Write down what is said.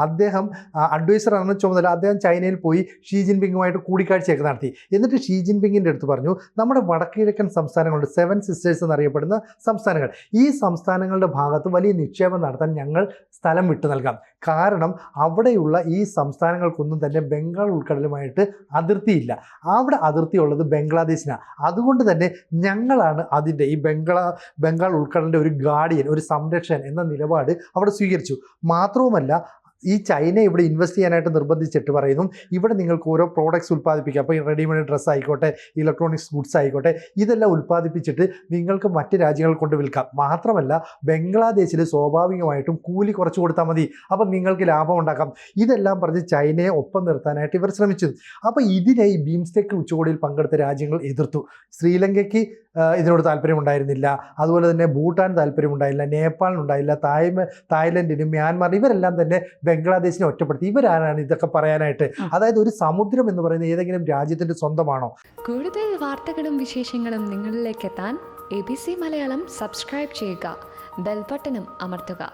അദ്ദേഹം അഡ്വൈസറാണ് ചുമതല. അദ്ദേഹം ചൈനയിൽ പോയി ഷീ ജിൻപിങ്ങുമായിട്ട് കൂടിക്കാഴ്ചയൊക്കെ നടത്തി. എന്നിട്ട് ഷീ ജിൻപിങ്ങിൻ്റെ അടുത്ത് പറഞ്ഞു, നമ്മുടെ വടക്കിഴക്കൻ സംസ്ഥാനങ്ങളുണ്ട്, 7 സിസ്റ്റേഴ്സ് എന്നറിയപ്പെടുന്ന സംസ്ഥാനങ്ങൾ, ഈ സംസ്ഥാനങ്ങളുടെ ഭാഗത്ത് വലിയ നിക്ഷേപം നടത്താൻ ഞങ്ങൾ സ്ഥലം വിട്ടു നൽകാം. കാരണം അവിടെയുള്ള ഈ സംസ്ഥാനങ്ങൾക്കൊന്നും തന്നെ ബംഗാൾ ഉൾക്കടലുമായിട്ട് അതിർത്തിയില്ല. അവിടെ അതിർത്തിയുള്ളത് ബംഗ്ലാദേശിനാണ്. അതുകൊണ്ട് തന്നെ ഞങ്ങളാണ് അതിൻ്റെ ഈ ബംഗാൾ ഉൾക്കടലിൻ്റെ ഒരു ഗാർഡിയൻ, ഒരു സംരക്ഷകൻ എന്ന നിലപാട് അവിടെ സ്വീകരിച്ചു. മാത്രവുമല്ല, ഈ ചൈന ഇവിടെ ഇൻവെസ്റ്റ് ചെയ്യാനായിട്ട് നിർബന്ധിച്ചിട്ട് പറയുന്നു, ഇവിടെ നിങ്ങൾക്ക് ഓരോ പ്രോഡക്ട്സ് ഉൽപ്പാദിപ്പിക്കാം. അപ്പോൾ ഈ റെഡിമെയ്ഡ് ഡ്രസ്സ് ആയിക്കോട്ടെ, ഇലക്ട്രോണിക്സ് ഗുഡ്സ് ആയിക്കോട്ടെ, ഇതെല്ലാം ഉൽപ്പാദിപ്പിച്ചിട്ട് നിങ്ങൾക്ക് മറ്റ് രാജ്യങ്ങൾ കൊണ്ട് വിൽക്കാം. മാത്രമല്ല, ബംഗ്ലാദേശിൽ സ്വാഭാവികമായിട്ടും കൂലി കുറച്ച് കൊടുത്താൽ മതി, അപ്പം നിങ്ങൾക്ക് ലാഭം ഉണ്ടാക്കാം. ഇതെല്ലാം പറഞ്ഞ് ചൈനയെ ഒപ്പം നിർത്താനായിട്ട് ഇവർ ശ്രമിച്ചു. അപ്പോൾ ഇതിനെ ഈ ബീംസ്റ്റെക്ക് ഉച്ചകോടിയിൽ പങ്കെടുത്ത രാജ്യങ്ങൾ എതിർത്തു. ശ്രീലങ്കയ്ക്ക് ഇതിനോട് താല്പര്യമുണ്ടായിരുന്നില്ല, അതുപോലെ തന്നെ ഭൂട്ടാൻ താല്പര്യമുണ്ടായില്ല, നേപ്പാളിനുണ്ടായില്ല, തായ്ലൻഡിന്, മ്യാൻമാർ, ഇവരെല്ലാം തന്നെ ബംഗ്ലാദേശിനെ ഒറ്റപ്പെടുത്തി. ഇവരാണ് ഇതൊക്കെ പറയാനായിട്ട്? അതായത് ഒരു സമുദ്രം എന്ന് പറയുന്നത് ഏതെങ്കിലും രാജ്യത്തിൻ്റെ സ്വന്തമാണോ? കൂടുതൽ വാർത്തകളും വിശേഷങ്ങളും നിങ്ങളിലേക്ക് എത്താൻ ABC മലയാളം സബ്സ്ക്രൈബ് ചെയ്യുക, ബെൽ ബട്ടണും അമർത്തുക.